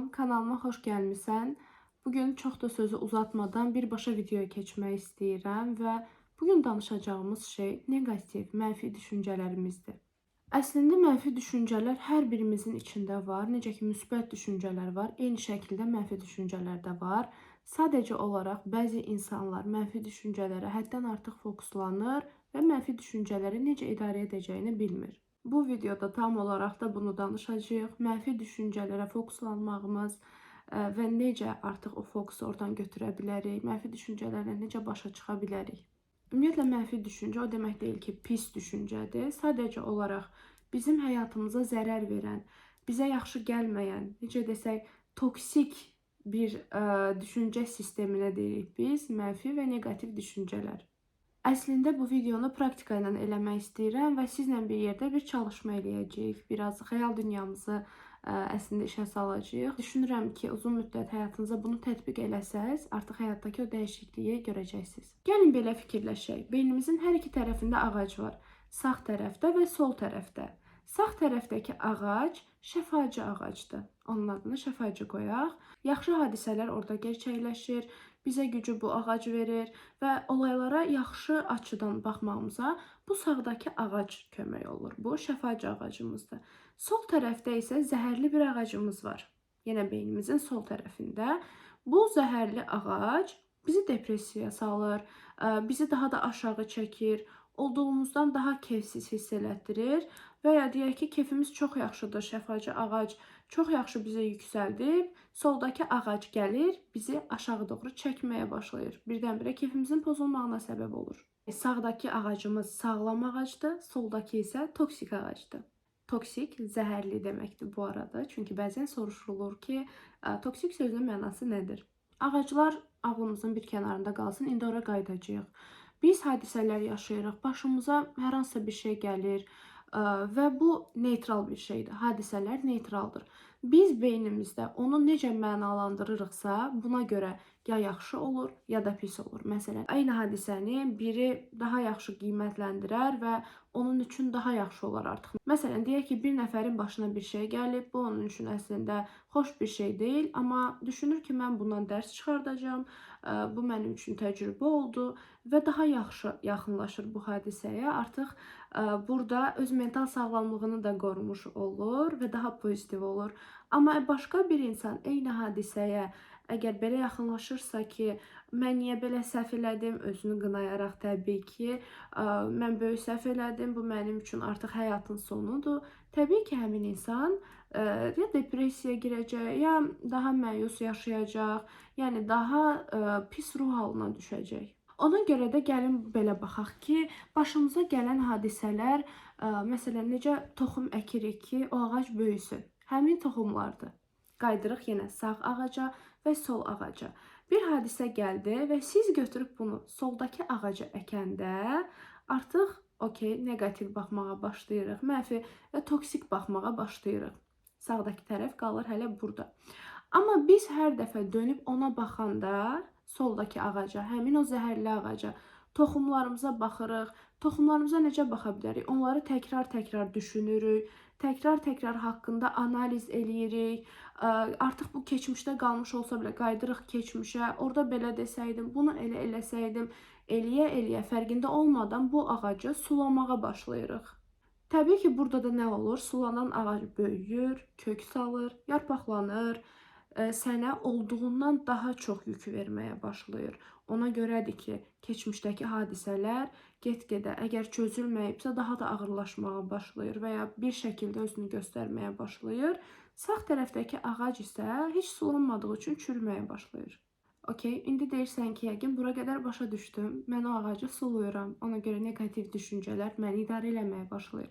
kanalıma xoş gəlmisən. Bugün çox da sözü uzatmadan birbaşa videoya keçmək istəyirəm və bugün danışacağımız şey negativ, mənfi düşüncələrimizdir. Əslində mənfi düşüncələr hər birimizin içində var. Necə ki, müsbət düşüncələr var, eyni şəkildə mənfi düşüncələr də var. Sadəcə olaraq bəzi insanlar mənfi düşüncələrə həddən artıq fokuslanır və mənfi düşüncələri necə idarə edəcəyini bilmir. Bu videoda tam olaraq da bunu danışacağıq. Mənfi düşüncələrə fokuslanmağımız və necə artıq o fokusu oradan götürə bilərik, mənfi düşüncələrlə necə başa çıxa bilərik. Ümumiyyətlə, mənfi düşüncə o demək deyil ki, pis düşüncədir. Sadəcə olaraq bizim həyatımıza zərər verən, bizə yaxşı gəlməyən, necə desək, toksik bir düşüncə sisteminə deyirik biz mənfi və neqativ düşüncələr. Əslində bu videonu praktika ilə eləmək istəyirəm və sizlə bir yerdə bir çalışma eləyəcəyik. Biraz xəyal dünyamızı əslində işə salacağıq. Düşünürəm ki, uzun müddət həyatınıza bunu tətbiq eləsəz, artıq həyatdakı o dəyişikliyi görəcəksiniz. Gəlin belə fikirləşək. Beynimizin hər iki tərəfində ağac var. Sağ tərəfdə və sol tərəfdə. Sağ tərəfdəki ağac şəfaci ağacdır. Onun adını şəfaci qoyaq. Yaxşı hadisələr orada gerçəkləşir. Bizə gücü bu ağac verir və olaylara yaxşı açıdan baxmamıza bu sağdakı ağac kömək olur. Bu şəfaci ağacımızdır. Sol tərəfdə isə zəhərli bir ağacımız var. Yenə beynimizin sol tərəfində. Bu zəhərli ağac bizi depressiyaya salır, bizi daha da aşağı çəkir, olduğumuzdan daha keyfsiz hiss elətdirir və ya deyək ki, keyfimiz çox yaxşıdır, şəfaci ağac çox yaxşı bizi yüksəldib, soldakı ağac gəlir, bizi aşağı doğru çəkməyə başlayır. Birdən-birə keyfimizin pozulmağına səbəb olur. Sağdakı ağacımız sağlam ağacdır, soldakı isə toksik ağacdır. Toksik, zəhərli deməkdir bu arada. Çünki bəzən soruşulur ki, toksik sözünün mənası nədir? Ağaclar ağlımızın bir kənarında qalsın, indi ora qayıdacağıq. Biz hadisələr yaşayırıq, başımıza hər hansısa bir şey gəlir və bu neytral bir şeydir. Hadisələr neytraldır. Biz beynimizdə onu necə mənalandırırıqsa, buna görə ya yaxşı olur, ya da pis olur. Məsələn, eyni hadisəni biri daha yaxşı qiymətləndirər və onun üçün daha yaxşı olar artıq. Məsələn, deyək ki, bir nəfərin başına bir şey gəlib, bu onun üçün əslində xoş bir şey deyil, amma düşünür ki, mən bundan dərs çıxardacağam, bu mənim üçün təcrübə oldu və daha yaxşı yaxınlaşır bu hadisəyə. Artıq burada öz mental sağlamlığını da qorumuş olur və daha pozitiv olur. Amma başqa bir insan eyni hadisəyə əgər belə yaxınlaşırsa ki, mən niyə belə səhv elədim, özünü qınayaraq təbii ki, mən böyük səhv elədim, bu mənim üçün artıq həyatın sonudur. Təbii ki, həmin insan ya depressiyaya girəcək, ya daha məyus yaşayacaq, yəni daha pis ruh halına düşəcək. Ona görə də gəlin belə baxaq ki, başımıza gələn hadisələr, məsələn, necə toxum əkirik ki, o ağac böyüsün. Həmin toxumlardır. Qaydırıq yenə sağ ağaca və sol ağaca. Bir hadisə gəldi və siz götürüb bunu soldakı ağaca əkəndə artıq neqativ baxmağa başlayırıq, mənfi və toksik baxmağa başlayırıq. Sağdakı tərəf qalır hələ burada. Amma biz hər dəfə dönüb ona baxanda, soldakı ağaca, həmin o zəhərli ağaca, toxumlarımıza baxırıq. Toxumlarımıza necə baxa bilərik? Onları təkrar-təkrar düşünürük, təkrar-təkrar haqqında analiz eləyirik. Artıq bu keçmişdə qalmış olsa belə qaydırıq keçmişə, orada belə desəydim, bunu elə eləsəydim, eləyə-eləyə fərqində olmadan bu ağacı sulamağa başlayırıq. Təbii ki, burada da nə olur? Sulanan ağac böyüyür, kök salır, yarpaqlanır, sənə olduğundan daha çox yük verməyə başlayır. Ona görədir ki, keçmişdəki hadisələr get-gedə əgər çözülməyibsə daha da ağırlaşmağa başlayır və ya bir şəkildə özünü göstərməyə başlayır. Sağ tərəfdəki ağac isə heç sulanmadığı üçün çürüməyə başlayır. İndi deyirsən ki, yəqin bura qədər başa düşdüm. Mən o ağacı sulayıram. Ona görə neqativ düşüncələr məni idarə eləməyə başlayır.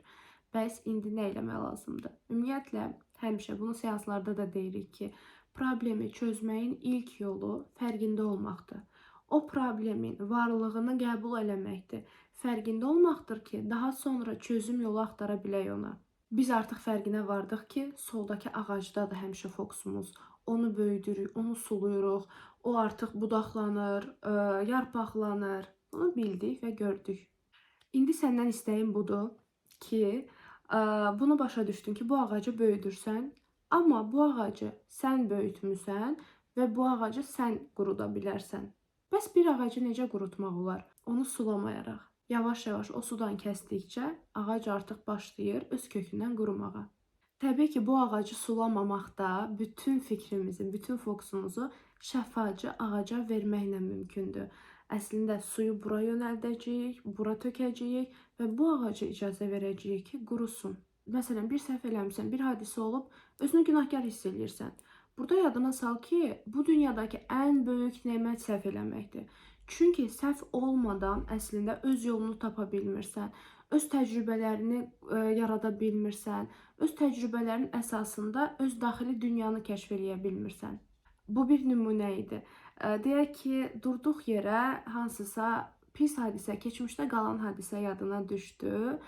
Bəs indi nə eləmək lazımdır? Ümumiyyətlə, həmişə bunu seanslarda da deyirik ki, problemi çözməyin ilk yolu fərqində olmaqdır. O problemin varlığını qəbul eləməkdir. Fərqində olmaqdır ki, daha sonra çözüm yolu axtara bilək ona. Biz artıq fərqinə vardıq ki, soldakı ağacdadır həmişə fokusumuz. Onu böyüdürük, onu suluyuruq. O artıq budaqlanır, yarpaqlanır. Bunu bildik və gördük. İndi səndən istəyim budur ki, bunu başa düşdün ki, bu ağacı böyüdürsən, Amma bu ağacı sən böyütmüsən və bu ağacı sən quruda bilərsən. Bəs bir ağacı necə qurutmaq olar? Onu sulamayaraq. Yavaş-yavaş o sudan kəsdikcə ağac artıq başlayır öz kökündən qurumağa. Təbii ki, bu ağacı sulamamaqda bütün fikrimizi, bütün fokusumuzu şəffafcə ağaca verməklə mümkündür. Əslində suyu bura yönəldəcəyik, bura tökəcəyik və bu ağaca icazə verəcəyik ki, qurusun. Məsələn, bir səhv eləmisən, bir hadisə olub, özünü günahkar hiss eləyirsən. Burada yadına sal ki, bu dünyadakı ən böyük nemət səhv eləməkdir. Çünki səhv olmadan əslində öz yolunu tapa bilmirsən, öz təcrübələrini yarada bilmirsən, öz təcrübələrin əsasında öz daxili dünyanı kəşf eləyə bilmirsən. Bu bir nümunə idi. Deyək ki, durduq yerə hansısa pis hadisə, keçmişdə qalan hadisə yadına düşdü.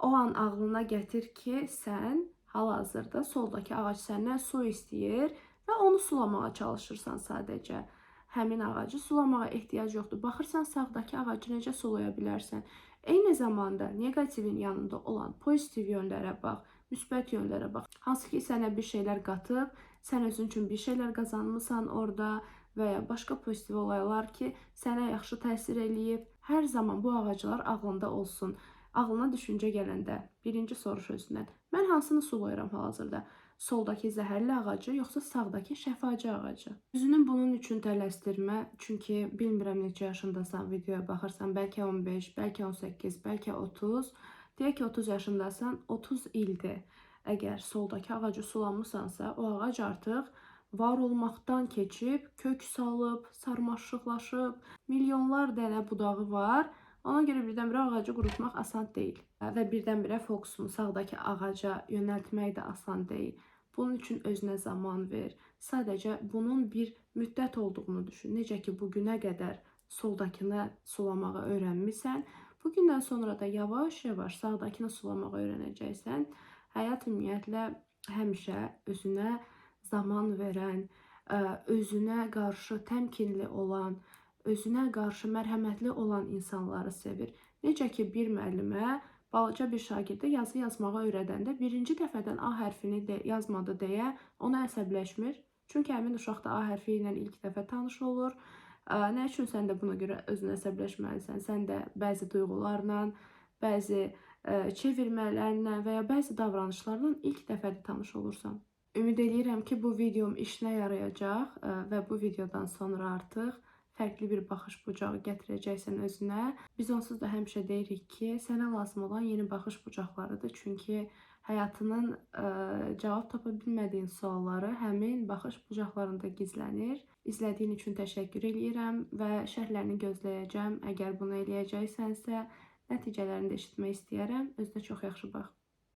O an ağlına gətir ki, sən hal-hazırda soldakı ağac səndən su istəyir və onu sulamağa çalışırsan sadəcə. Həmin ağacı sulamağa ehtiyac yoxdur. Baxırsan sağdakı ağacı necə sulaya bilərsən. Eyni zamanda neqativin yanında olan pozitiv yönlərə bax, müsbət yönlərə bax. Hansı ki, sənə bir şeylər qatıb, sən özün üçün bir şeylər qazanmısan orada və ya başqa pozitiv olaylar ki, sənə yaxşı təsir eləyib. Hər zaman bu ağaclar ağlında olsun. Ağlına düşüncə gələndə birinci soruş özündən: mən hansını sulayıram hal-hazırda? Soldakı zəhərli ağacı, yoxsa sağdakı şəfaci ağacı? Özünü bunun üçün tələsdirmə, çünki bilmirəm neçə yaşındasan, videoya baxırsan, bəlkə 15, bəlkə 18, bəlkə 30. Deyək ki, 30 yaşındasan, 30 ildir. Əgər soldakı ağacı sulamısansa, o ağac artıq var olmaqdan keçib, kök salıb, sarmaşıqlaşıb, milyonlar dənə budağı var. Ona görə birdən-birə ağacı qurutmaq asan deyil və birdən-birə fokusunu sağdakı ağaca yönəltmək də asan deyil. Bunun üçün özünə zaman ver. Sadəcə bunun bir müddət olduğunu düşün. Necə ki, bu günə qədər soldakını sulamağı öyrənmisən, bu gündən sonra da yavaş-yavaş sağdakını sulamağı öyrənəcəksən. Həyat ümumiyyətlə həmişə özünə zaman verən, özünə qarşı təmkinli olan, özünə qarşı mərhəmətli olan insanları sevir. Necə ki, bir müəllimə balaca bir şagirdə yazı yazmağı öyrədəndə birinci dəfədən A hərfini yazmadı deyə ona əsəbləşmir. Çünki həmin uşaq da A hərfi ilə ilk dəfə tanış olur. Nə üçün sən də buna görə özünə əsəbləşməlisən? Sən də bəzi duyğularla, bəzi çevirmələrlə və ya bəzi davranışlarla ilk dəfədə tanış olursan. Ümid edirəm ki, bu videom işinə yarayacaq və bu videodan sonra artıq fərqli bir baxış bucağı gətirəcəksən özünə. Biz onsuz da həmişə deyirik ki, sənə lazım olan yeni baxış bucaqlarıdır. Çünki həyatının cavab tapa bilmədiyin sualları həmin baxış bucaqlarında gizlənir. İzlədiyin üçün təşəkkür edirəm və şərhlərini gözləyəcəm. Əgər bunu eləyəcəksənsə, nəticələrini də eşitmək istəyərəm. Özünə çox yaxşı bax.